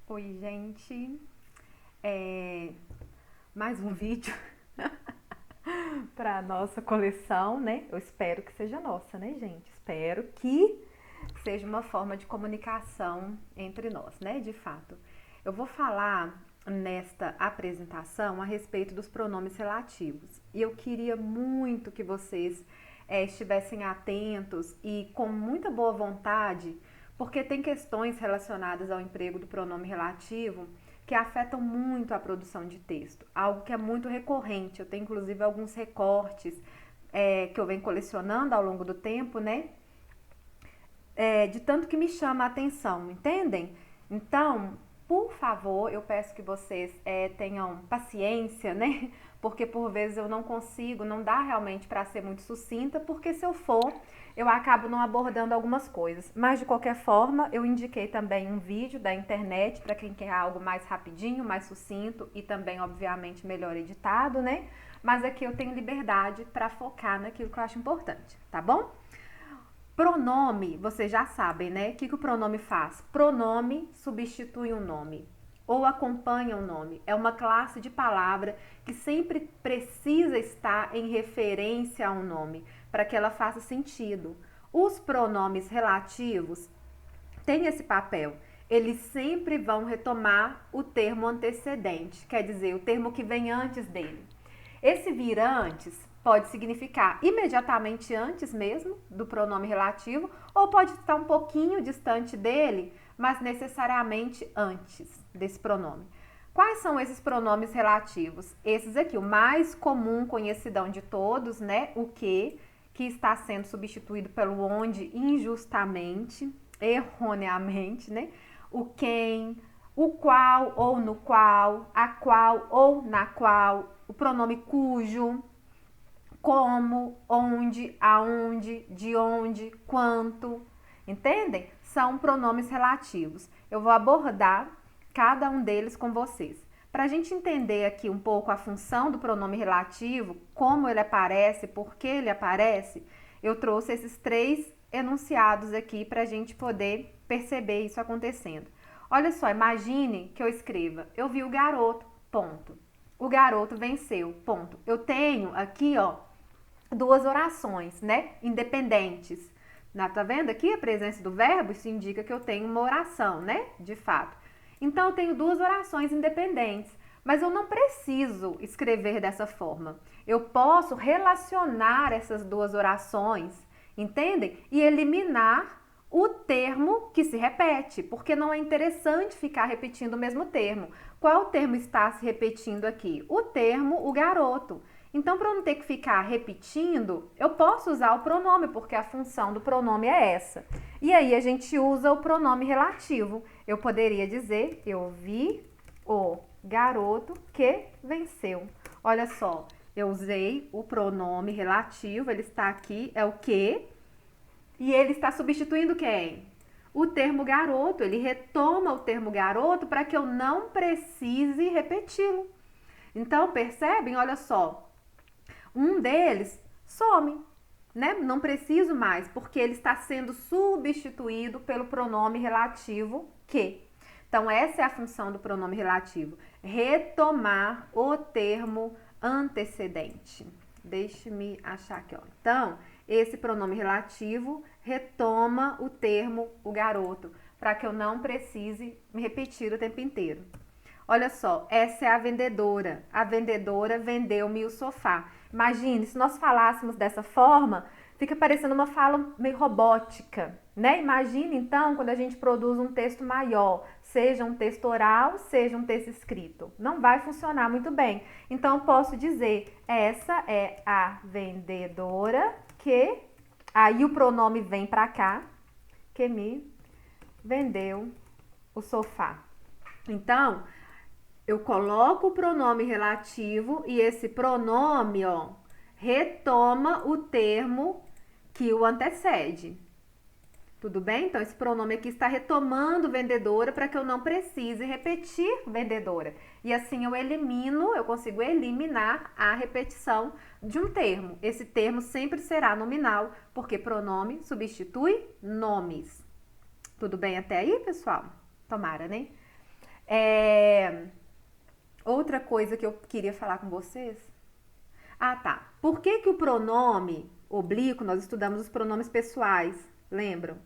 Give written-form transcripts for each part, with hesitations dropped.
Oi, gente. É, Mais um vídeo para nossa coleção, né? Eu espero que seja nossa, né, gente? Espero que seja uma forma de comunicação entre nós, né? De fato. Eu vou falar nesta apresentação a respeito dos pronomes relativos. E eu queria muito que vocês estivessem atentos e com muita boa vontade, porque tem questões relacionadas ao emprego do pronome relativo que afetam muito a produção de texto, algo que é muito recorrente. Eu tenho inclusive alguns recortes que eu venho colecionando ao longo do tempo, né? De tanto que me chama a atenção, entendem? Então, por favor, eu peço que vocês tenham paciência, né? Porque por vezes eu não consigo, não dá realmente para ser muito sucinta, porque se eu for, eu acabo não abordando algumas coisas. Mas de qualquer forma, eu indiquei também um vídeo da internet para quem quer algo mais rapidinho, mais sucinto e também, obviamente, melhor editado, né? Mas aqui eu tenho liberdade para focar naquilo que eu acho importante, tá bom? Pronome, vocês já sabem, né? O que o pronome faz? Pronome substitui um nome ou acompanha um nome. É uma classe de palavra que sempre precisa estar em referência a um nome para que ela faça sentido. Os pronomes relativos têm esse papel. Eles sempre vão retomar o termo antecedente, quer dizer, o termo que vem antes dele. Esse vir antes pode significar imediatamente antes mesmo do pronome relativo, ou pode estar um pouquinho distante dele, mas necessariamente antes desse pronome. Quais são esses pronomes relativos? Esses aqui, o mais comum, conhecidão de todos, né? O que está sendo substituído pelo onde injustamente, erroneamente, né? O quem, o qual ou no qual, a qual ou na qual, o pronome cujo, como, onde, aonde, de onde, quanto. Entendem? São pronomes relativos. Eu vou abordar cada um deles com vocês. Para a gente entender aqui um pouco a função do pronome relativo, como ele aparece, por que ele aparece, eu trouxe esses três enunciados aqui para a gente poder perceber isso acontecendo. Olha só, imagine que eu escreva: eu vi o garoto, ponto. O garoto venceu, ponto. Eu tenho aqui, ó, duas orações, né? Independentes. Tá vendo aqui a presença do verbo? Isso indica que eu tenho uma oração, né? De fato. Então, eu tenho duas orações independentes. Mas eu não preciso escrever dessa forma. Eu posso relacionar essas duas orações, entendem? E eliminar o termo que se repete, porque não é interessante ficar repetindo o mesmo termo. Qual termo está se repetindo aqui? O termo o garoto. Então, para eu não ter que ficar repetindo, eu posso usar o pronome, porque a função do pronome é essa. E aí a gente usa o pronome relativo. Eu poderia dizer: eu vi o garoto que venceu. Olha só, eu usei o pronome relativo, ele está aqui, é o que, e ele está substituindo quem? O termo garoto. Ele retoma o termo garoto para que eu não precise repeti-lo. Então, percebem? Olha só, um deles some, né? Não preciso mais, porque ele está sendo substituído pelo pronome relativo que. Então, essa é a função do pronome relativo: retomar o termo antecedente. Deixe-me achar aqui, ó. Então, esse pronome relativo retoma o termo o garoto, para que eu não precise me repetir o tempo inteiro. Olha só, essa é a vendedora. A vendedora vendeu-me o sofá. Imagine, se nós falássemos dessa forma, fica parecendo uma fala meio robótica, né? Imagine, então, quando a gente produz um texto maior, seja um texto oral, seja um texto escrito. Não vai funcionar muito bem. Então, eu posso dizer: essa é a vendedora que... Aí o pronome vem para cá, que me vendeu o sofá. Então, eu coloco o pronome relativo e esse pronome, ó, retoma o termo que o antecede. Tudo bem? Então, esse pronome aqui está retomando vendedora para que eu não precise repetir vendedora. E assim eu consigo eliminar a repetição de um termo. Esse termo sempre será nominal, porque pronome substitui nomes. Tudo bem até aí, pessoal? Tomara, né? Outra coisa que eu queria falar com vocês. Ah, tá. Por que que o pronome oblíquo, nós estudamos os pronomes pessoais, lembram?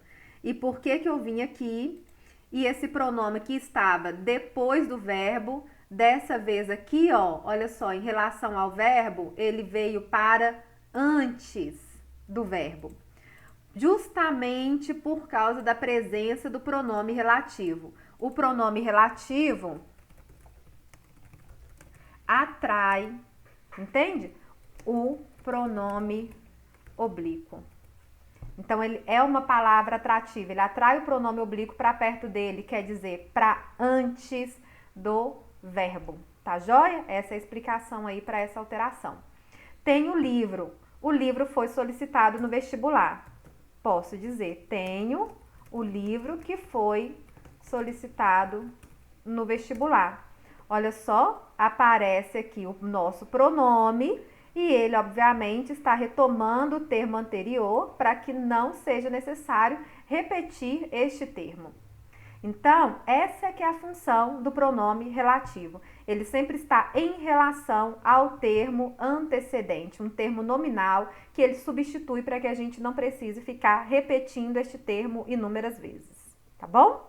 E por que que eu vim aqui e esse pronome que estava depois do verbo, dessa vez aqui, ó, olha só, em relação ao verbo, ele veio para antes do verbo. Justamente por causa da presença do pronome relativo. O pronome relativo atrai, entende? O pronome oblíquo. Então, ele é uma palavra atrativa, ele atrai o pronome oblíquo para perto dele, quer dizer, para antes do verbo, tá joia? Essa é a explicação aí para essa alteração. Tem o livro foi solicitado no vestibular. Posso dizer, tenho o livro que foi solicitado no vestibular. Olha só, aparece aqui o nosso pronome e ele, obviamente, está retomando o termo anterior para que não seja necessário repetir este termo. Então, essa é que é a função do pronome relativo. Ele sempre está em relação ao termo antecedente, um termo nominal que ele substitui para que a gente não precise ficar repetindo este termo inúmeras vezes, tá bom?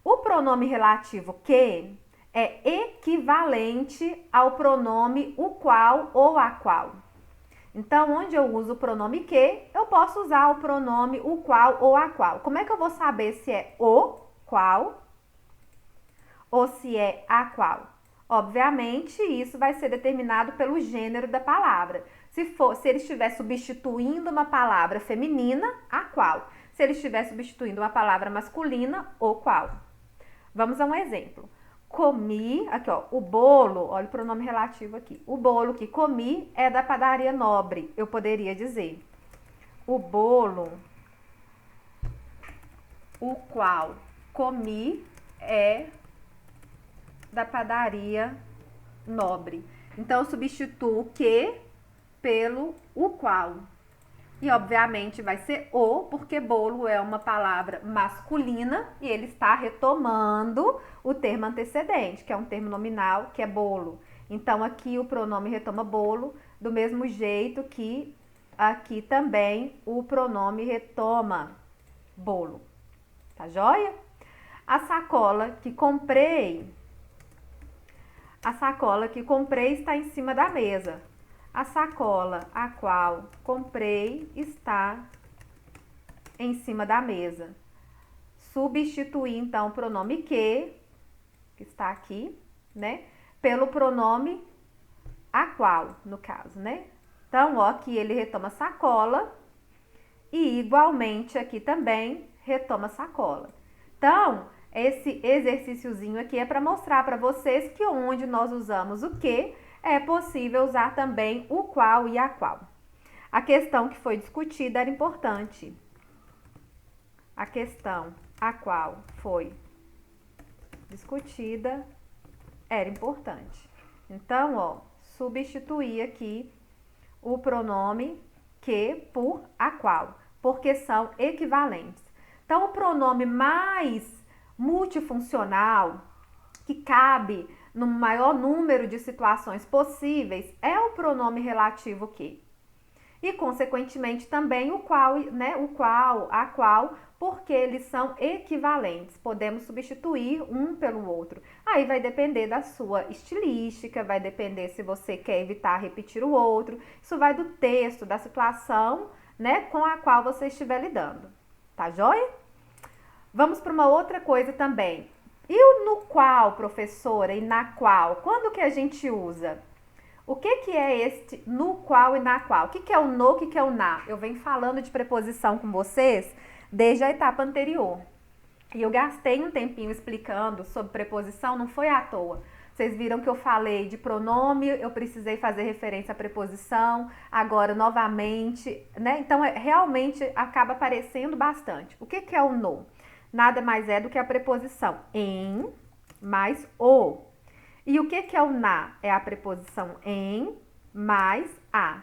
O pronome relativo que é equivalente ao pronome o qual ou a qual. Então, onde eu uso o pronome que, eu posso usar o pronome o qual ou a qual. Como é que eu vou saber se é o qual ou se é a qual? Obviamente, isso vai ser determinado pelo gênero da palavra. Se ele estiver substituindo uma palavra feminina, a qual. Se ele estiver substituindo uma palavra masculina, o qual. Vamos a um exemplo. Comi, aqui ó, o bolo, olha o pronome relativo aqui. O bolo que comi é da padaria Nobre. Eu poderia dizer, o bolo, o qual comi é da padaria Nobre. Então, eu substituo o que pelo o qual. E, obviamente, vai ser o, porque bolo é uma palavra masculina e ele está retomando o termo antecedente, que é um termo nominal, que é bolo. Então, aqui o pronome retoma bolo, do mesmo jeito que aqui também o pronome retoma bolo. Tá joia? A sacola que comprei está em cima da mesa. A sacola a qual comprei está em cima da mesa. Substituir, então, o pronome que está aqui, né? Pelo pronome a qual, no caso, né? Então, ó, aqui ele retoma sacola e, igualmente, aqui também retoma sacola. Então, esse exercíciozinho aqui é para mostrar para vocês que onde nós usamos o que, é possível usar também o qual e a qual. A questão que foi discutida era importante. A questão a qual foi discutida era importante. Então, ó, substituir aqui o pronome que por a qual, porque são equivalentes. Então, o pronome mais multifuncional, que cabe no maior número de situações possíveis, é o pronome relativo que. E, consequentemente, também o qual, né? O qual, a qual, porque eles são equivalentes. Podemos substituir um pelo outro. Aí vai depender da sua estilística, vai depender se você quer evitar repetir o outro. Isso vai do texto, da situação, né? Com a qual você estiver lidando. Tá joia? Vamos para uma outra coisa também. E o no qual, professora, e na qual? Quando que a gente usa? O que é este no qual e na qual? O que é o no, o que é o na? Eu venho falando de preposição com vocês desde a etapa anterior. E eu gastei um tempinho explicando sobre preposição, não foi à toa. Vocês viram que eu falei de pronome, eu precisei fazer referência à preposição, agora novamente, né? Então, realmente acaba aparecendo bastante. O que é o no? Nada mais é do que a preposição em mais o. E o que é o na? É a preposição em mais a.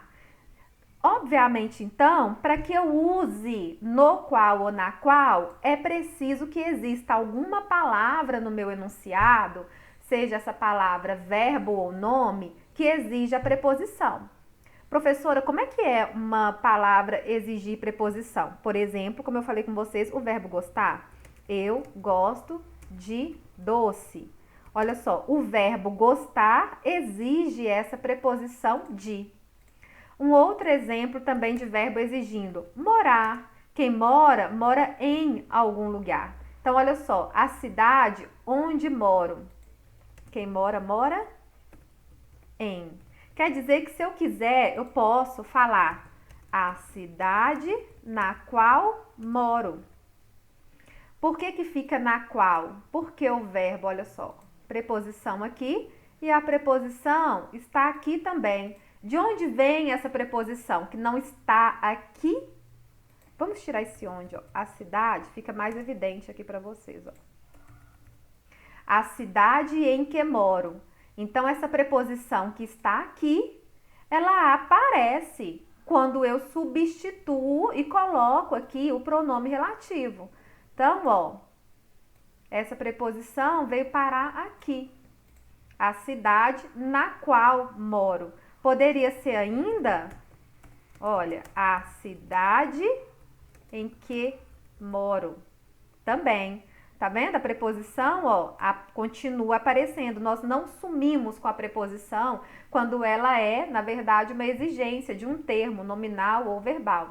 Obviamente, então, para que eu use no qual ou na qual, é preciso que exista alguma palavra no meu enunciado, seja essa palavra verbo ou nome, que exija a preposição. Professora, como é que é uma palavra exigir preposição? Por exemplo, como eu falei com vocês, o verbo gostar. Eu gosto de doce. Olha só, o verbo gostar exige essa preposição de. Um outro exemplo também de verbo exigindo morar. Quem mora, mora em algum lugar. Então, olha só, a cidade onde moro. Quem mora, mora em. Quer dizer que se eu quiser, eu posso falar a cidade na qual moro. Por que que fica na qual? Porque o verbo, olha só, preposição aqui e a preposição está aqui também. De onde vem essa preposição que não está aqui? Vamos tirar esse onde, ó. A cidade fica mais evidente aqui para vocês, ó. A cidade em que moro. Então, essa preposição que está aqui, ela aparece quando eu substituo e coloco aqui o pronome relativo. Então, ó, essa preposição veio parar aqui. A cidade na qual moro. Poderia ser ainda, olha, a cidade em que moro. Também. Tá vendo? A preposição, ó, continua aparecendo. Nós não sumimos com a preposição quando ela é, na verdade, uma exigência de um termo nominal ou verbal.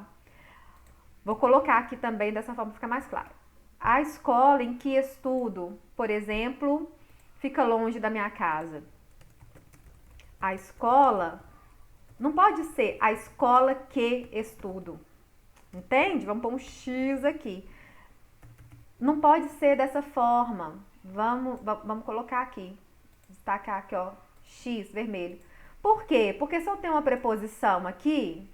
Vou colocar aqui também dessa forma para ficar mais claro. A escola em que estudo, por exemplo, fica longe da minha casa. A escola não pode ser a escola que estudo. Entende? Vamos pôr um X aqui. Não pode ser dessa forma. Vamos colocar aqui. Destacar aqui, ó. X vermelho. Por quê? Porque se eu tenho uma preposição aqui,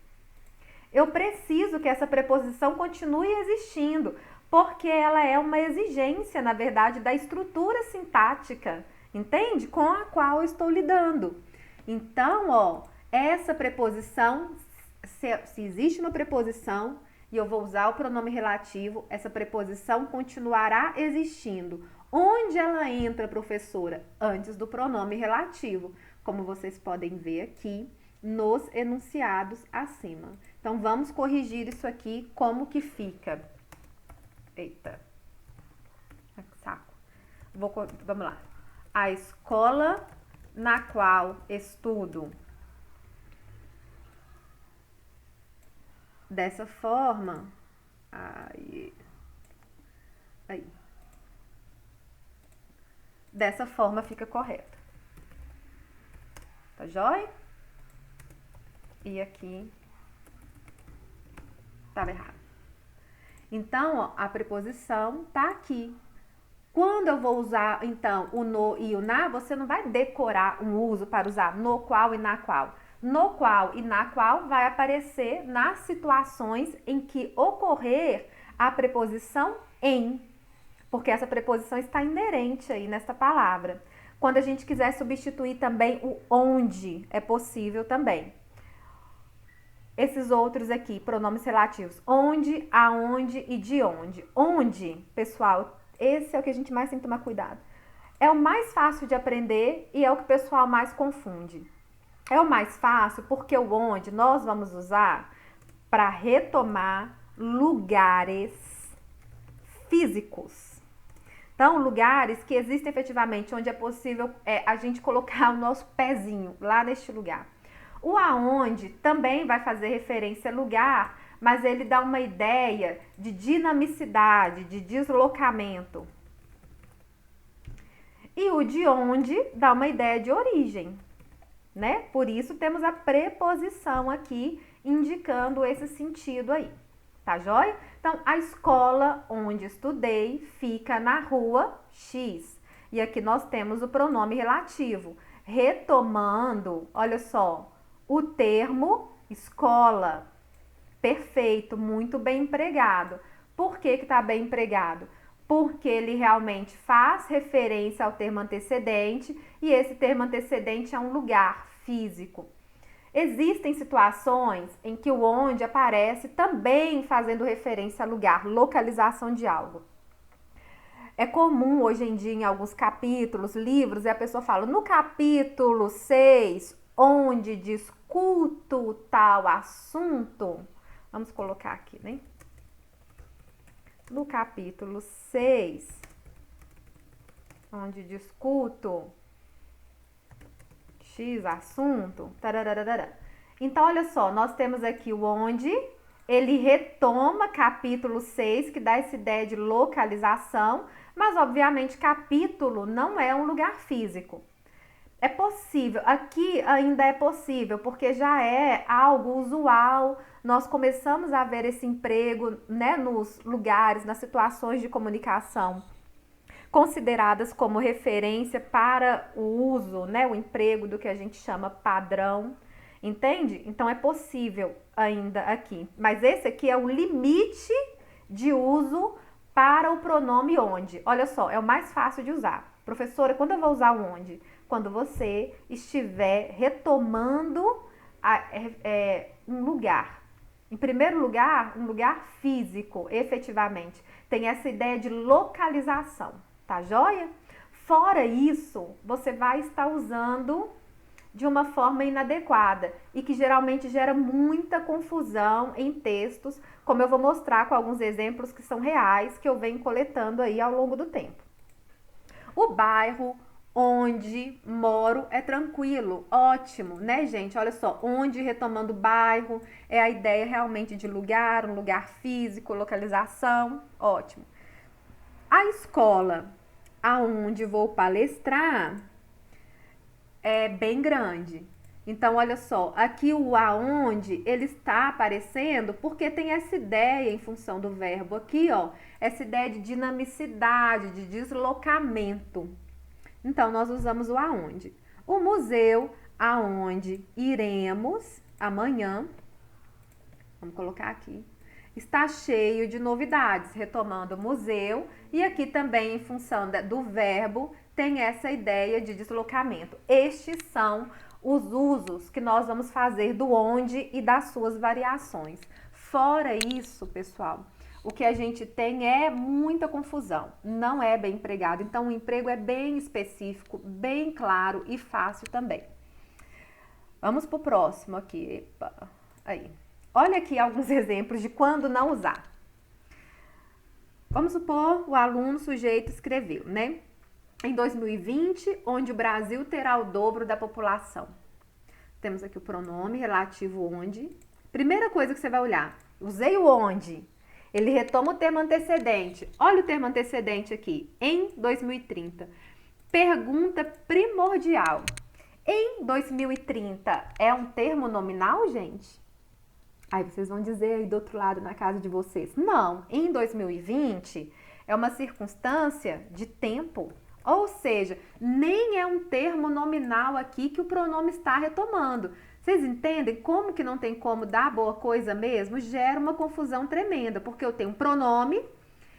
eu preciso que essa preposição continue existindo. Porque ela é uma exigência, na verdade, da estrutura sintática. Entende? Com a qual eu estou lidando. Então, ó, essa preposição, se existe uma preposição e eu vou usar o pronome relativo, essa preposição continuará existindo. Onde ela entra, professora? Antes do pronome relativo, como vocês podem ver aqui nos enunciados acima. Então, vamos corrigir isso aqui, como que fica. Eita, saco. Vamos lá. A escola na qual estudo. Dessa forma, aí. Dessa forma fica correto. Tá joia? E aqui estava errado. Então, ó, a preposição tá aqui. Quando eu vou usar, então, o no e o na, você não vai decorar um uso para usar no qual e na qual. No qual e na qual vai aparecer nas situações em que ocorrer a preposição em, porque essa preposição está inerente aí nesta palavra. Quando a gente quiser substituir também o onde, é possível também. Esses outros aqui, pronomes relativos, onde, aonde e de onde. Onde, pessoal, esse é o que a gente mais tem que tomar cuidado. É o mais fácil de aprender e é o que o pessoal mais confunde. É o mais fácil porque o onde nós vamos usar para retomar lugares físicos. Então, lugares que existem efetivamente, onde é possível a gente colocar o nosso pezinho lá neste lugar. O aonde também vai fazer referência a lugar, mas ele dá uma ideia de dinamicidade, de deslocamento. E o de onde dá uma ideia de origem, né? Por isso temos a preposição aqui indicando esse sentido aí, tá joia? Então, a escola onde estudei fica na rua X. E aqui nós temos o pronome relativo, retomando, olha só, o termo escola. Perfeito, muito bem empregado. Por que que tá bem empregado? Porque ele realmente faz referência ao termo antecedente e esse termo antecedente é um lugar físico. Existem situações em que o onde aparece também fazendo referência a lugar, localização de algo. É comum hoje em dia em alguns capítulos, livros, e a pessoa fala, no capítulo 6, onde discuto tal assunto, vamos colocar aqui, né? No capítulo 6, onde discuto X assunto, tarararara. Então, olha só, nós temos aqui o onde, ele retoma capítulo 6, que dá essa ideia de localização, mas obviamente capítulo não é um lugar físico. É possível, aqui ainda é possível, porque já é algo usual, nós começamos a ver esse emprego, né, nos lugares, nas situações de comunicação consideradas como referência para o uso, né, o emprego do que a gente chama padrão, entende? Então é possível ainda aqui, mas esse aqui é o limite de uso para o pronome onde. Olha só, é o mais fácil de usar. Professora, quando eu vou usar o onde? Quando você estiver retomando um lugar. Em primeiro lugar, um lugar físico, efetivamente. Tem essa ideia de localização, tá joia? Fora isso, você vai estar usando de uma forma inadequada e que geralmente gera muita confusão em textos, como eu vou mostrar com alguns exemplos que são reais, que eu venho coletando aí ao longo do tempo. O bairro onde moro é tranquilo, ótimo, né, gente? Olha só, onde, retomando bairro, é a ideia realmente de lugar, um lugar físico, localização, ótimo. A escola aonde vou palestrar é bem grande. Então, olha só, aqui o aonde, ele está aparecendo porque tem essa ideia em função do verbo aqui, ó, essa ideia de dinamicidade, de deslocamento. Então, nós usamos o aonde. O museu aonde iremos amanhã, vamos colocar aqui, está cheio de novidades, retomando o museu, e aqui também em função do verbo tem essa ideia de deslocamento. Estes são os usos que nós vamos fazer do onde e das suas variações. Fora isso, pessoal, o que a gente tem é muita confusão, não é bem empregado. Então, o emprego é bem específico, bem claro e fácil também. Vamos para o próximo aqui. Epa, aí. Olha aqui alguns exemplos de quando não usar. Vamos supor o aluno sujeito escreveu, né? Em 2020, onde o Brasil terá o dobro da população. Temos aqui o pronome relativo onde. Primeira coisa que você vai olhar, usei o onde. Ele retoma o termo antecedente. Olha o termo antecedente aqui, em 2030. Pergunta primordial. Em 2030 é um termo nominal, gente? Aí vocês vão dizer aí do outro lado na casa de vocês. Não, em 2020 é uma circunstância de tempo. Ou seja, nem é um termo nominal aqui que o pronome está retomando. Vocês entendem como que não tem como dar boa coisa mesmo? Gera uma confusão tremenda, porque eu tenho um pronome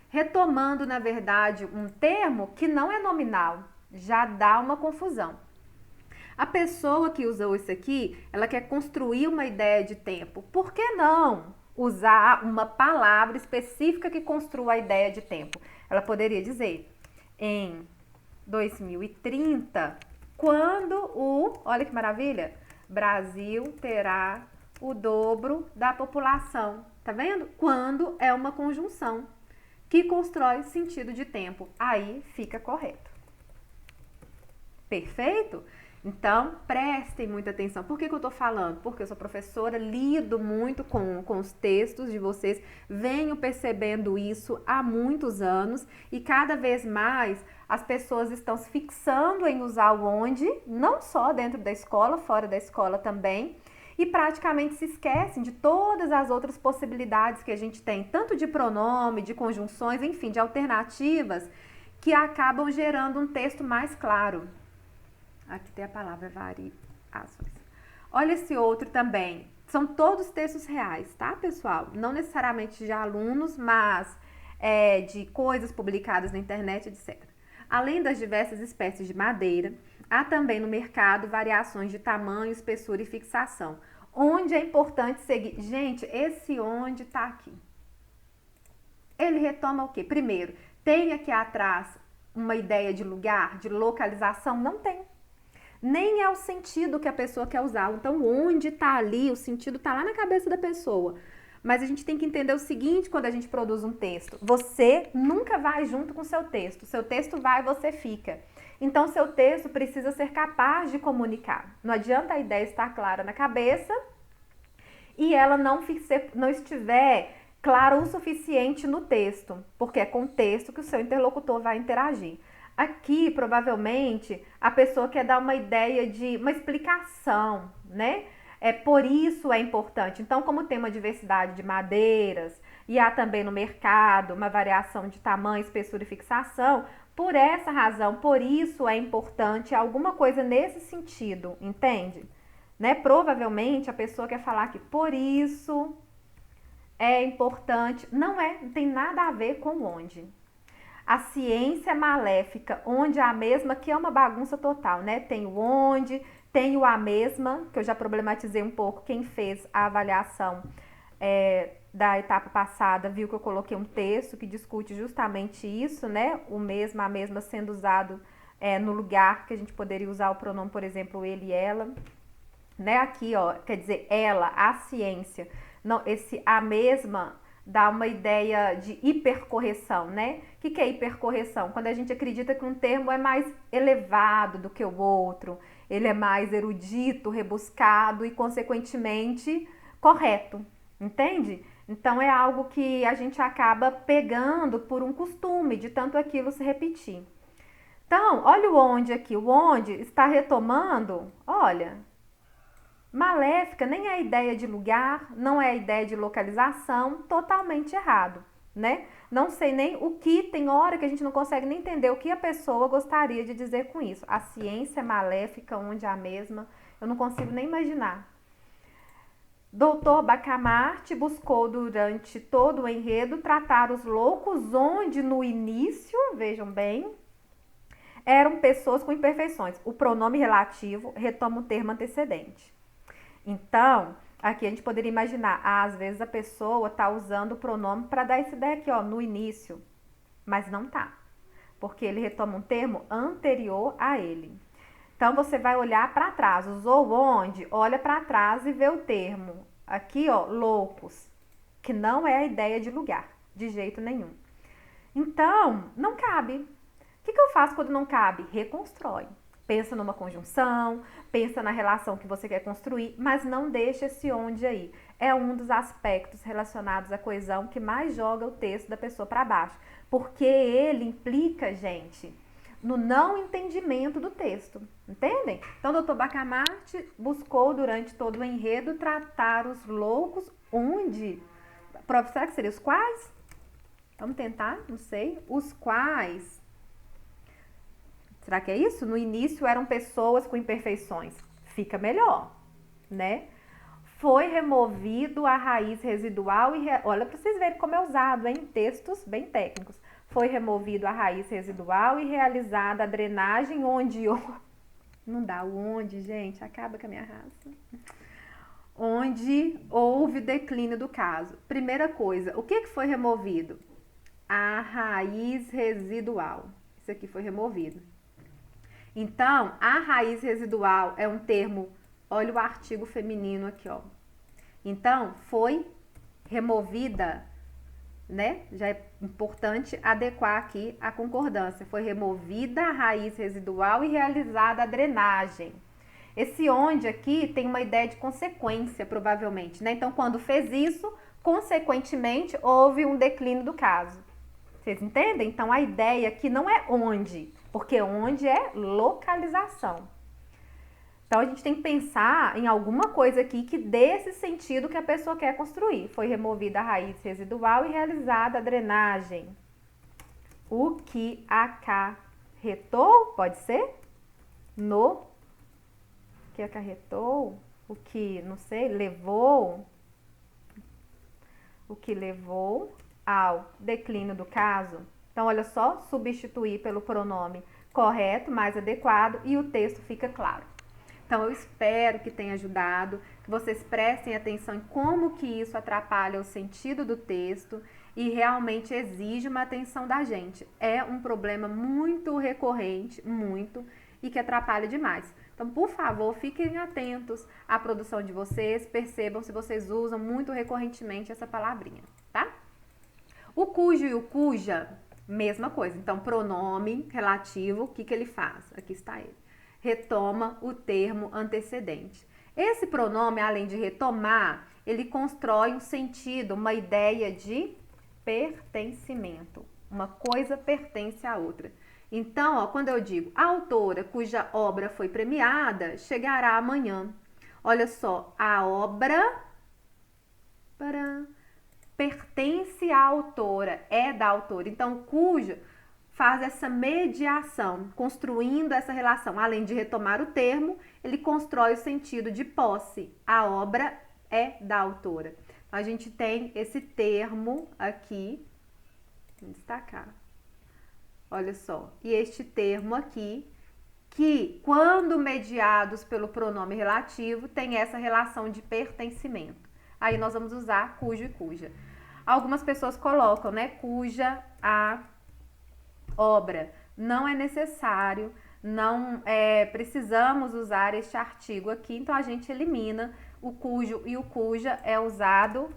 retomando, na verdade, um termo que não é nominal. Já dá uma confusão. A pessoa que usou isso aqui, ela quer construir uma ideia de tempo. Por que não usar uma palavra específica que construa a ideia de tempo? Ela poderia dizer, em 2030, quando olha que maravilha, Brasil terá o dobro da população. Tá vendo? Quando é uma conjunção que constrói sentido de tempo. Aí fica correto. Perfeito? Então, prestem muita atenção. Por que eu tô falando? Porque eu sou professora, lido muito com os textos de vocês, venho percebendo isso há muitos anos e cada vez mais as pessoas estão se fixando em usar o onde, não só dentro da escola, fora da escola também, e praticamente se esquecem de todas as outras possibilidades que a gente tem, tanto de pronome, de conjunções, enfim, de alternativas que acabam gerando um texto mais claro. Aqui tem a palavra variações. Olha esse outro também. São todos textos reais, tá, pessoal? Não necessariamente de alunos, mas de coisas publicadas na internet, etc. Além das diversas espécies de madeira, há também no mercado variações de tamanho, espessura e fixação. Onde é importante seguir? Gente, esse onde está aqui. Ele retoma o quê? Primeiro, tem aqui atrás uma ideia de lugar, de localização? Não tem. Nem é o sentido que a pessoa quer usar. Então, onde está ali, o sentido está lá na cabeça da pessoa. Mas a gente tem que entender o seguinte quando a gente produz um texto. Você nunca vai junto com o seu texto. Seu texto vai, você fica. Então, seu texto precisa ser capaz de comunicar. Não adianta a ideia estar clara na cabeça e ela não estiver clara o suficiente no texto, porque é com o texto que o seu interlocutor vai interagir. Aqui, provavelmente, a pessoa quer dar uma ideia de uma explicação, né? Por isso é importante. Então, como tem uma diversidade de madeiras e há também no mercado uma variação de tamanho, espessura e fixação, por essa razão, por isso é importante alguma coisa nesse sentido, entende? Né? Provavelmente a pessoa quer falar que por isso é importante. Não tem nada a ver com onde. A ciência maléfica, onde a mesma, que é uma bagunça total, né? Tem o onde, tem o a mesma, que eu já problematizei um pouco. Quem fez a avaliação da etapa passada viu que eu coloquei um texto que discute justamente isso, né? O mesmo, a mesma sendo usado no lugar que a gente poderia usar o pronome, por exemplo, ele e ela. Né? Aqui, ó, quer dizer, ela, a ciência. Não, esse a mesma dá uma ideia de hipercorreção, né? O que é hipercorreção? Quando a gente acredita que um termo é mais elevado do que o outro, ele é mais erudito, rebuscado e, consequentemente, correto, entende? Então, é algo que a gente acaba pegando por um costume de tanto aquilo se repetir. Então, olha o onde aqui. O onde está retomando, olha, maléfica, nem é a ideia de lugar, não é a ideia de localização, totalmente errado, né? Não sei nem o que, tem hora que a gente não consegue nem entender o que a pessoa gostaria de dizer com isso. A ciência é maléfica, onde é a mesma, eu não consigo nem imaginar. Doutor Bacamarte buscou durante todo o enredo tratar os loucos, onde no início, vejam bem, eram pessoas com imperfeições. O pronome relativo retoma o termo antecedente. Então, aqui a gente poderia imaginar, às vezes a pessoa está usando o pronome para dar essa ideia aqui, ó, no início, mas não tá, porque ele retoma um termo anterior a ele. Então, você vai olhar para trás, usou onde? Olha para trás e vê o termo. Aqui, ó, loucos, que não é a ideia de lugar, de jeito nenhum. Então, não cabe. O que eu faço quando não cabe? Reconstrói. Pensa numa conjunção, pensa na relação que você quer construir, mas não deixa esse onde aí. É um dos aspectos relacionados à coesão que mais joga o texto da pessoa para baixo, porque ele implica, gente, no não entendimento do texto, entendem? Então, o Dr. Bacamarte buscou durante todo o enredo tratar os loucos onde? Será que seria os quais? Vamos tentar, não sei. Os quais... Será que é isso? No início eram pessoas com imperfeições. Fica melhor, né? Foi removido a raiz residual e... Olha para vocês verem como é usado em textos bem técnicos. Foi removido a raiz residual e realizada a drenagem onde... Não dá o onde, gente. Acaba com a minha raça. Onde houve declínio do caso. Primeira coisa, o que foi removido? A raiz residual. Isso aqui foi removido. Então, a raiz residual é um termo, olha o artigo feminino aqui, ó. Então, foi removida, né? Já é importante adequar aqui a concordância. Foi removida a raiz residual e realizada a drenagem. Esse onde aqui tem uma ideia de consequência, provavelmente, né? Então, quando fez isso, consequentemente, houve um declínio do caso. Vocês entendem? Então, a ideia aqui não é onde, porque onde é localização. Então, a gente tem que pensar em alguma coisa aqui que dê esse sentido que a pessoa quer construir. Foi removida a raiz residual e realizada a drenagem. O que acarretou, pode ser? No que acarretou, o que, não sei, levou, o que levou ao declínio do caso. Então, olha só, substituir pelo pronome correto, mais adequado, e o texto fica claro. Então, eu espero que tenha ajudado, que vocês prestem atenção em como que isso atrapalha o sentido do texto e realmente exige uma atenção da gente. É um problema muito recorrente, muito, e que atrapalha demais. Então, por favor, fiquem atentos à produção de vocês, percebam se vocês usam muito recorrentemente essa palavrinha, tá? O cujo e o cuja, mesma coisa. Então, pronome relativo, o que ele faz? Aqui está ele. Retoma o termo antecedente. Esse pronome, além de retomar, ele constrói um sentido, uma ideia de pertencimento. Uma coisa pertence à outra. Então, ó, quando eu digo a autora cuja obra foi premiada chegará amanhã. Olha só, a obra pertence à autora, é da autora. Então, cujo faz essa mediação, construindo essa relação. Além de retomar o termo, ele constrói o sentido de posse. A obra é da autora. Então, a gente tem esse termo aqui, vou destacar. Olha só, e este termo aqui, que quando mediados pelo pronome relativo, tem essa relação de pertencimento. Aí nós vamos usar cujo e cuja. Algumas pessoas colocam, né, cuja a obra. Não é necessário, não precisamos usar este artigo aqui, então a gente elimina o cujo e o cuja é usado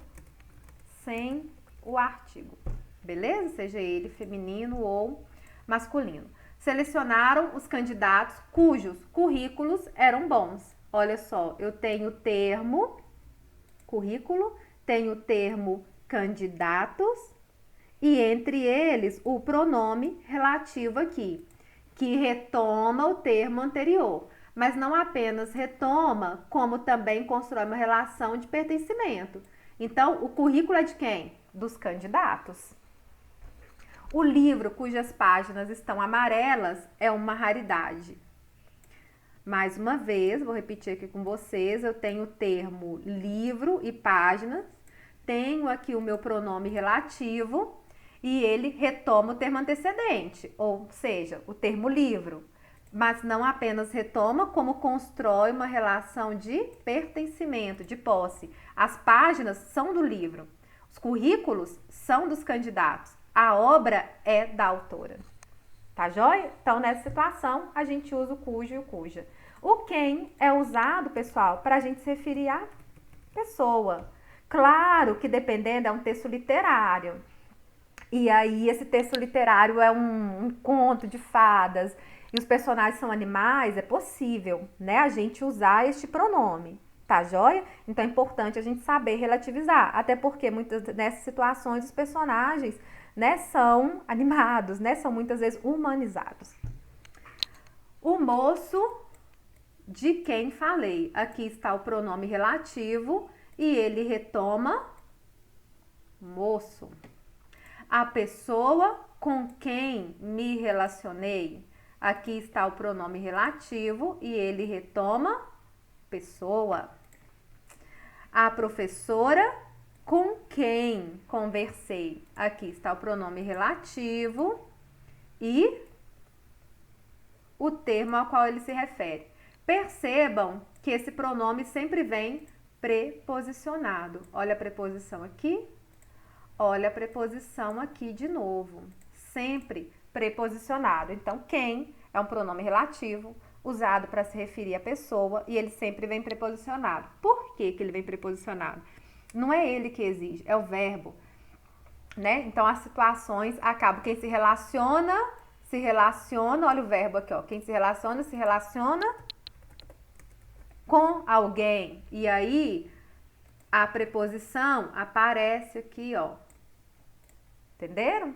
sem o artigo, beleza? Seja ele feminino ou masculino. Selecionaram os candidatos cujos currículos eram bons. Olha só, eu tenho o termo currículo, tenho o termo candidatos e entre eles o pronome relativo aqui, que retoma o termo anterior. Mas não apenas retoma, como também constrói uma relação de pertencimento. Então, o currículo é de quem? Dos candidatos. O livro cujas páginas estão amarelas é uma raridade. Mais uma vez, vou repetir aqui com vocês, eu tenho o termo livro e páginas, tenho aqui o meu pronome relativo e ele retoma o termo antecedente, ou seja, o termo livro. Mas não apenas retoma, como constrói uma relação de pertencimento, de posse. As páginas são do livro, os currículos são dos candidatos. A obra é da autora. Tá joia? Então, nessa situação, a gente usa o cujo e o cuja. O quem é usado, pessoal, para a gente se referir à pessoa. Claro que dependendo, é um texto literário. E aí, esse texto literário é um conto de fadas e os personagens são animais, é possível, né, a gente usar este pronome. Tá joia? Então, é importante a gente saber relativizar. Até porque, muitas nessas situações, os personagens, né, são animados, né, são muitas vezes humanizados. O moço de quem falei. Aqui está o pronome relativo e ele retoma moço. A pessoa com quem me relacionei. Aqui está o pronome relativo e ele retoma pessoa. A professora com quem conversei. Aqui está o pronome relativo e o termo ao qual ele se refere. Percebam que esse pronome sempre vem preposicionado. Olha a preposição aqui, olha a preposição aqui de novo. Sempre preposicionado. Então, quem é um pronome relativo usado para se referir à pessoa e ele sempre vem preposicionado. Por que ele vem preposicionado? Não é ele que exige, é o verbo, né? Então, as situações acabam. Quem se relaciona, olha o verbo aqui, ó. Quem se relaciona com alguém. E aí, a preposição aparece aqui, ó. Entenderam?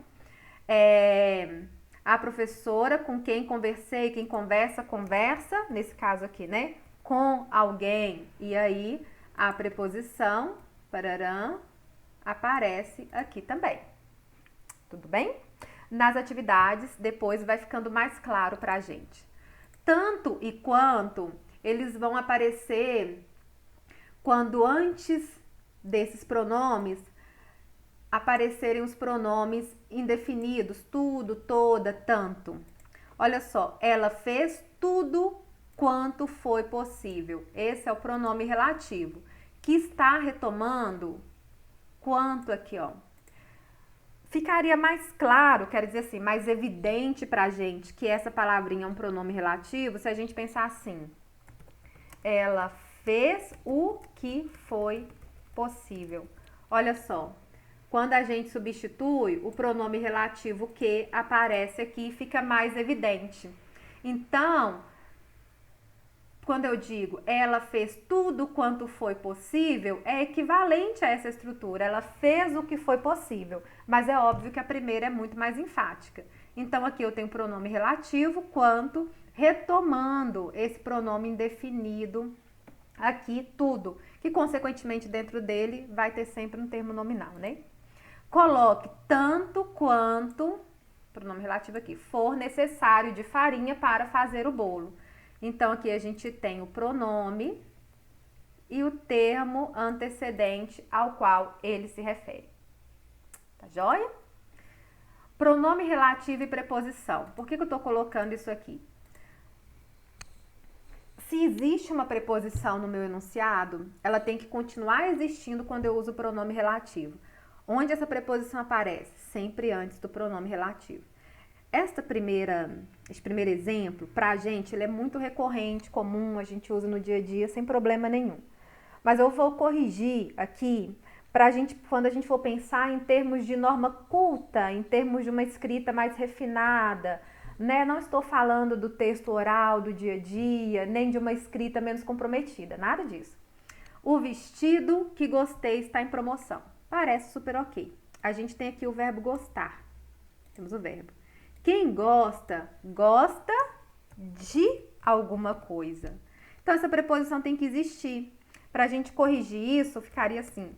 A professora com quem conversei, quem conversa, nesse caso aqui, né? Com alguém. E aí, a preposição, pararã, aparece aqui também. Tudo bem? Nas atividades, depois vai ficando mais claro pra gente. Tanto e quanto, eles vão aparecer quando antes desses pronomes aparecerem os pronomes indefinidos, tudo, toda, tanto. Olha só, ela fez tudo quanto foi possível. Esse é o pronome relativo, que está retomando quanto aqui, ó. Ficaria mais claro, quero dizer assim, mais evidente pra gente que essa palavrinha é um pronome relativo se a gente pensar assim. Ela fez o que foi possível. Olha só, quando a gente substitui, o pronome relativo que aparece aqui fica mais evidente. Então, quando eu digo ela fez tudo quanto foi possível, é equivalente a essa estrutura. Ela fez o que foi possível, mas é óbvio que a primeira é muito mais enfática. Então, aqui eu tenho o pronome relativo quanto, retomando esse pronome indefinido aqui, tudo, que consequentemente dentro dele vai ter sempre um termo nominal, né? Coloque tanto quanto, pronome relativo aqui, for necessário de farinha para fazer o bolo. Então, aqui a gente tem o pronome e o termo antecedente ao qual ele se refere. Tá joia? Pronome relativo e preposição. Por que eu estou colocando isso aqui? Se existe uma preposição no meu enunciado, ela tem que continuar existindo quando eu uso o pronome relativo. Onde essa preposição aparece? Sempre antes do pronome relativo. Esse primeiro exemplo, pra gente, ele é muito recorrente, comum, a gente usa no dia a dia sem problema nenhum. Mas eu vou corrigir aqui pra gente, quando a gente for pensar em termos de norma culta, em termos de uma escrita mais refinada, né? Não estou falando do texto oral do dia a dia, nem de uma escrita menos comprometida, nada disso. O vestido que gostei está em promoção. Parece super ok. A gente tem aqui o verbo gostar. Temos o verbo. Quem gosta, gosta de alguma coisa. Então, essa preposição tem que existir. Para a gente corrigir isso, ficaria assim.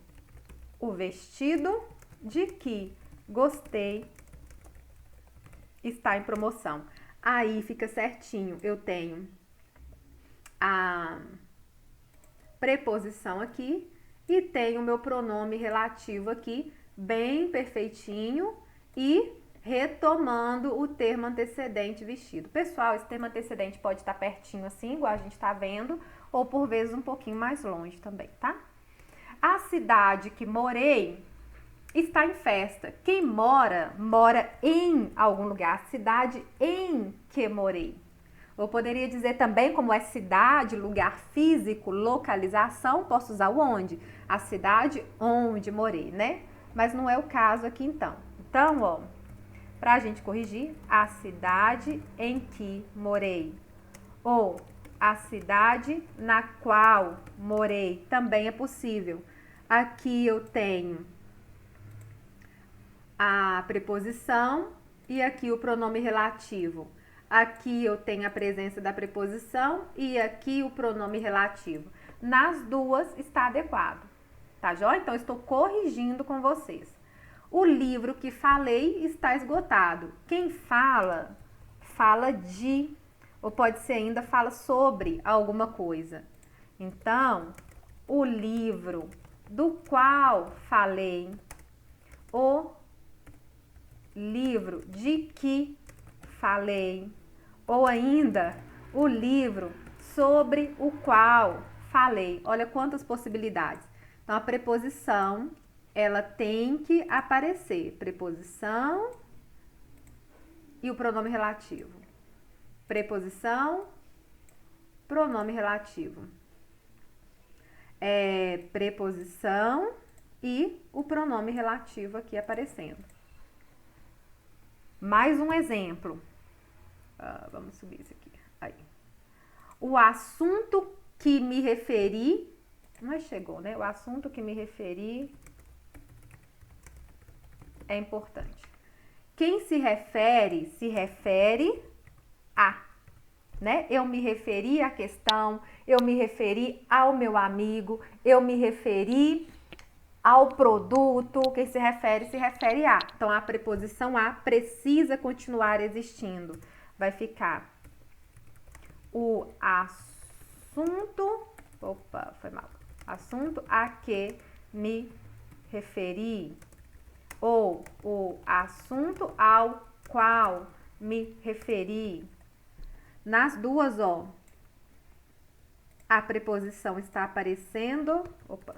O vestido de que gostei está em promoção. Aí fica certinho. Eu tenho a preposição aqui e tenho o meu pronome relativo aqui, bem perfeitinho e retomando o termo antecedente vestido. Pessoal, esse termo antecedente pode estar pertinho assim, igual a gente está vendo, ou por vezes um pouquinho mais longe também, tá? A cidade que morei está em festa. Quem mora, mora em algum lugar. A cidade em que morei. Eu poderia dizer também como é cidade, lugar físico, localização, posso usar o onde? A cidade onde morei, né? Mas não é o caso aqui então. Então, ó, pra gente corrigir, a cidade em que morei. Ou a cidade na qual morei, também é possível. Aqui eu tenho a preposição e aqui o pronome relativo. Aqui eu tenho a presença da preposição e aqui o pronome relativo. Nas duas está adequado, tá joia? Então, estou corrigindo com vocês. O livro que falei está esgotado. Quem fala, fala de, ou pode ser ainda fala sobre alguma coisa. Então, o livro do qual falei, o livro de que falei, ou ainda o livro sobre o qual falei. Olha quantas possibilidades. Então, a preposição, ela tem que aparecer. Preposição e o pronome relativo. Preposição, pronome relativo. Preposição e o pronome relativo aqui aparecendo. Mais um exemplo. Vamos subir isso aqui. Aí. O assunto que me referi, mas chegou, né? O assunto que me referi é importante. Quem se refere a, né? Eu me referi à questão, eu me referi ao meu amigo, eu me referi ao produto, quem se refere a. Então, a preposição a precisa continuar existindo. Vai ficar o assunto, assunto a que me referi. ou o assunto ao qual me referi. Nas duas, ó, a preposição está aparecendo. Opa.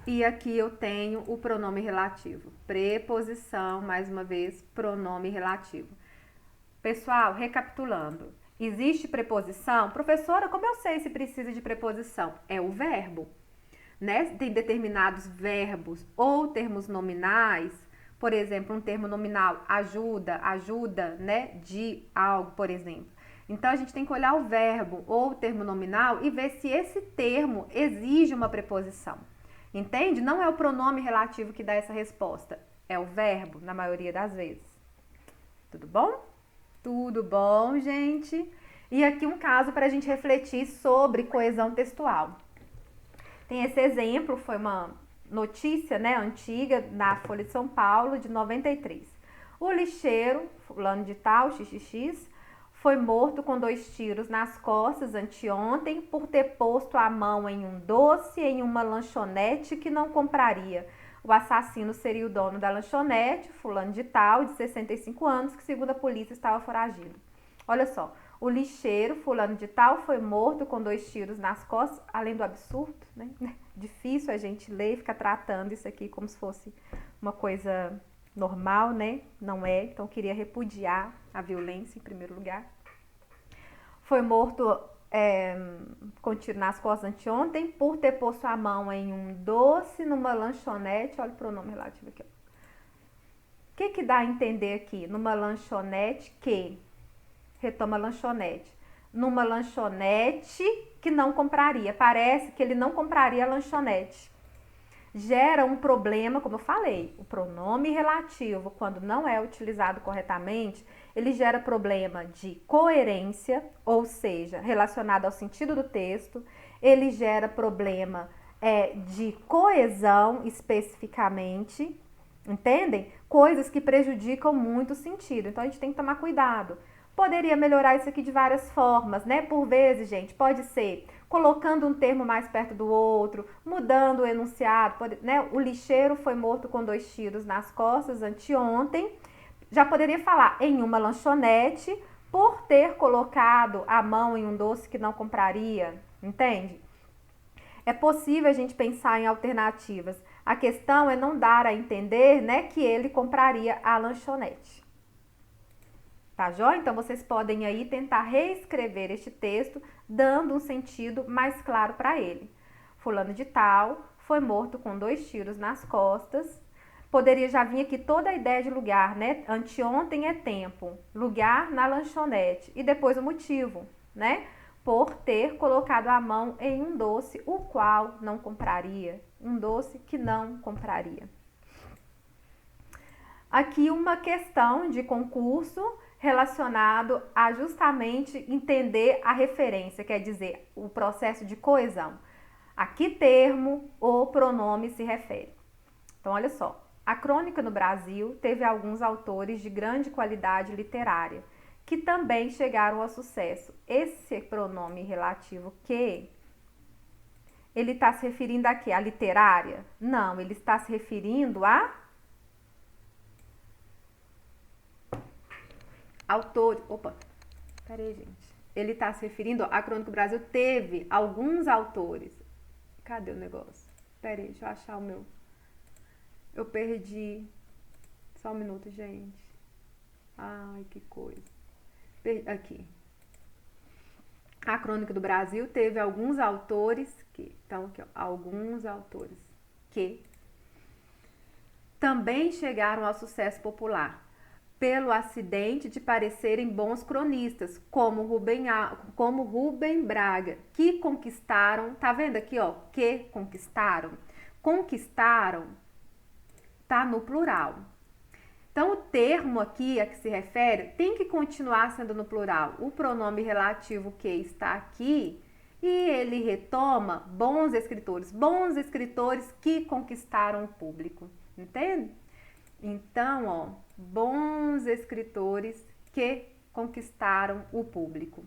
E aqui eu tenho o pronome relativo. Preposição, mais uma vez, pronome relativo. Pessoal, recapitulando. Existe preposição? Professora, como eu sei se precisa de preposição? É o verbo, né? Tem determinados verbos ou termos nominais. Por exemplo, um termo nominal, ajuda, né? De algo, por exemplo. Então, a gente tem que olhar o verbo ou o termo nominal e ver se esse termo exige uma preposição. Entende? Não é o pronome relativo que dá essa resposta. É o verbo, na maioria das vezes. Tudo bom? Tudo bom, gente? E aqui um caso para a gente refletir sobre coesão textual. Tem esse exemplo, foi uma notícia, né, antiga, na Folha de São Paulo, de 93. O lixeiro, fulano de tal, xxx, foi morto com 2 tiros nas costas anteontem por ter posto a mão em um doce em uma lanchonete que não compraria. O assassino seria o dono da lanchonete, fulano de tal, de 65 anos, que segundo a polícia estava foragido. Olha só, o lixeiro, fulano de tal, foi morto com 2 tiros nas costas, além do absurdo, né? Difícil a gente ler e ficar tratando isso aqui como se fosse uma coisa normal, né? Não é, então eu queria repudiar a violência em primeiro lugar. Foi morto com tiro nas costas anteontem por ter posto a mão em um doce numa lanchonete. Olha o pronome relativo aqui. O que dá a entender aqui? Numa lanchonete que... Retoma lanchonete. Numa lanchonete que não compraria. Parece que ele não compraria a lanchonete. Gera um problema, como eu falei, o pronome relativo, quando não é utilizado corretamente, ele gera problema de coerência, ou seja, relacionado ao sentido do texto, ele gera problema de coesão especificamente, entendem? Coisas que prejudicam muito o sentido, então a gente tem que tomar cuidado. Poderia melhorar isso aqui de várias formas, né? Por vezes, gente, pode ser colocando um termo mais perto do outro, mudando o enunciado, né? O lixeiro foi morto com 2 tiros nas costas anteontem. Já poderia falar em uma lanchonete por ter colocado a mão em um doce que não compraria, entende? É possível a gente pensar em alternativas. A questão é não dar a entender, né, que ele compraria a lanchonete. Tá joia? Então, vocês podem aí tentar reescrever este texto, dando um sentido mais claro para ele. Fulano de tal foi morto com 2 tiros nas costas. Poderia já vir aqui toda a ideia de lugar, né? Anteontem é tempo. Lugar na lanchonete. E depois o motivo, né? Por ter colocado a mão em um doce, o qual não compraria. Um doce que não compraria. Aqui uma questão de concurso relacionado a justamente entender a referência, quer dizer, o processo de coesão. A que termo ou pronome se refere? Então, olha só. A crônica no Brasil teve alguns autores de grande qualidade literária, que também chegaram ao sucesso. Esse pronome relativo que, ele está se referindo a quê? A literária? Não, ele está se referindo a autor. Opa, peraí, gente. Ele está se referindo, a Crônica do Brasil teve alguns autores. Cadê o negócio? Peraí, deixa eu achar o meu. Eu perdi. Só um minuto, gente. Ai, que coisa. Aqui. A Crônica do Brasil teve alguns autores que... Então, aqui, ó, alguns autores que também chegaram ao sucesso popular pelo acidente de parecerem bons cronistas, como Rubem Braga, que conquistaram... Tá vendo aqui, ó? Que conquistaram. Conquistaram tá no plural. Então, o termo aqui a que se refere tem que continuar sendo no plural. O pronome relativo que está aqui e ele retoma bons escritores que conquistaram o público. Entende? Então, ó, bons escritores que conquistaram o público.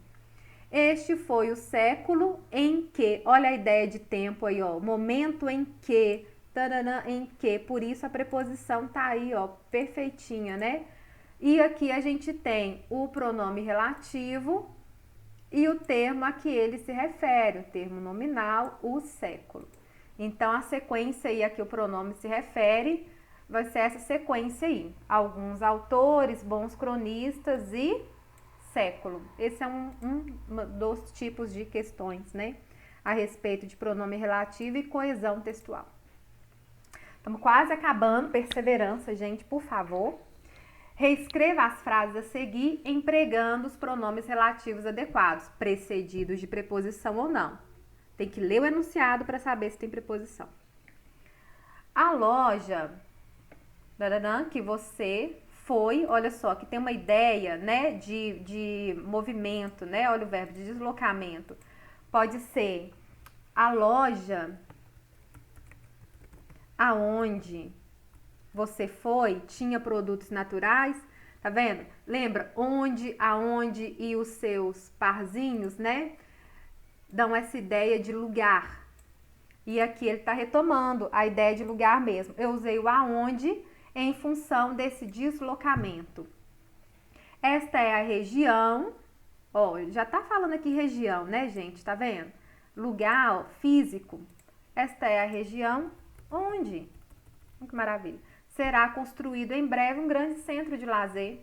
Este foi o século em que, olha a ideia de tempo aí, ó, momento em que Taranã, em que. Por isso a preposição tá aí, ó, perfeitinha, né? E aqui a gente tem o pronome relativo e o termo a que ele se refere, o termo nominal, o século. Então, a sequência aí a que o pronome se refere vai ser essa sequência aí. Alguns autores, bons cronistas e século. Esse é um dos tipos de questões, né? A respeito de pronome relativo e coesão textual. Estamos quase acabando. Perseverança, gente, por favor. Reescreva as frases a seguir empregando os pronomes relativos adequados, precedidos de preposição ou não. Tem que ler o enunciado para saber se tem preposição. A loja que você foi, olha só, que tem uma ideia, né, de movimento, né? Olha o verbo de deslocamento. Pode ser a loja aonde você foi tinha produtos naturais, tá vendo? Lembra? Onde, aonde e os seus parzinhos, né? Dão essa ideia de lugar. E aqui ele tá retomando a ideia de lugar mesmo. Eu usei o aonde em função desse deslocamento. Esta é a região. Ó, já tá falando aqui região, né, gente? Tá vendo? Lugar, ó, físico. Esta é a região onde, que maravilha, será construído em breve um grande centro de lazer.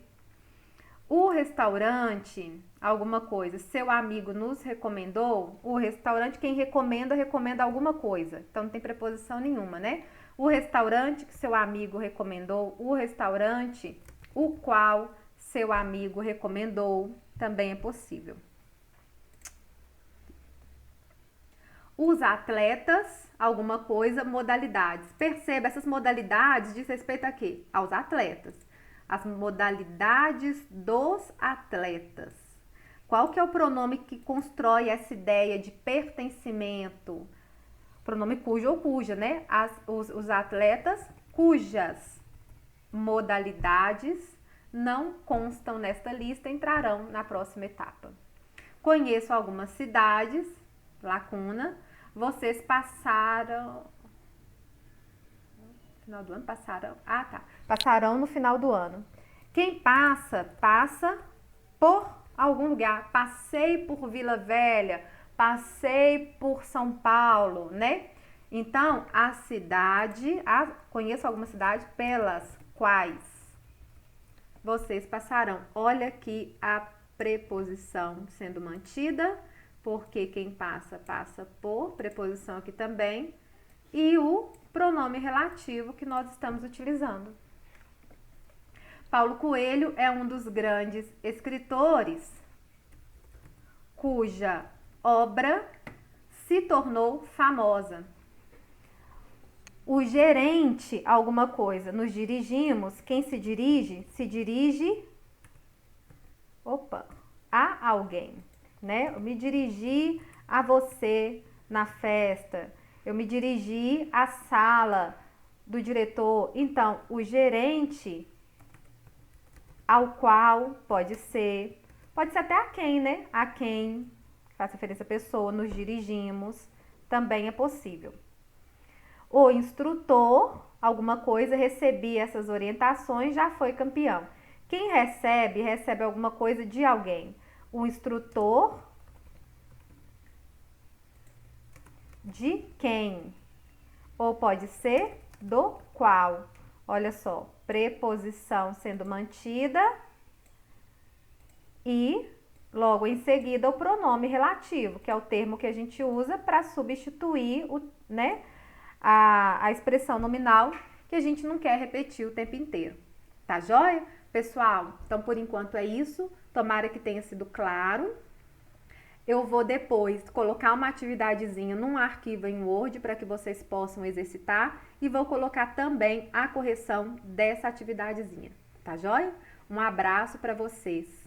O restaurante, alguma coisa, seu amigo nos recomendou. O restaurante, quem recomenda, recomenda alguma coisa. Então não tem preposição nenhuma, né? O restaurante que seu amigo recomendou. O restaurante o qual seu amigo recomendou. Também é possível. Os atletas, alguma coisa, modalidades. Perceba, essas modalidades diz respeito a quê? Aos atletas. As modalidades dos atletas. Qual que é o pronome que constrói essa ideia de pertencimento? Pronome cujo ou cuja, né? Os atletas cujas modalidades não constam nesta lista entrarão na próxima etapa. Conheço algumas cidades, lacuna, vocês passaram... Final do ano passaram... Ah, tá. Passarão no final do ano. Quem passa, passa por algum lugar. Passei por Vila Velha, passei por São Paulo, né? Então, a cidade... conheço alguma cidade pelas quais vocês passarão. Olha aqui a preposição sendo mantida, porque quem passa, passa por, preposição aqui também, e o pronome relativo que nós estamos utilizando. Paulo Coelho é um dos grandes escritores cuja obra se tornou famosa. O gerente, alguma coisa, nos dirigimos, quem se dirige, a alguém, né? Eu me dirigi a você na festa, eu me dirigi à sala do diretor. Então, o gerente ao qual pode ser até a quem, né? A quem faz referência a pessoa, nos dirigimos, também é possível. O instrutor, alguma coisa, recebia essas orientações, já foi campeão. Quem recebe alguma coisa de alguém. O instrutor de quem? Ou pode ser do qual. Olha só, preposição sendo mantida e logo em seguida o pronome relativo, que é o termo que a gente usa para substituir a expressão nominal que a gente não quer repetir o tempo inteiro. Tá joia? Pessoal, então por enquanto é isso. Tomara que tenha sido claro. Eu vou depois colocar uma atividadezinha num arquivo em Word para que vocês possam exercitar e vou colocar também a correção dessa atividadezinha. Tá joia? Um abraço para vocês.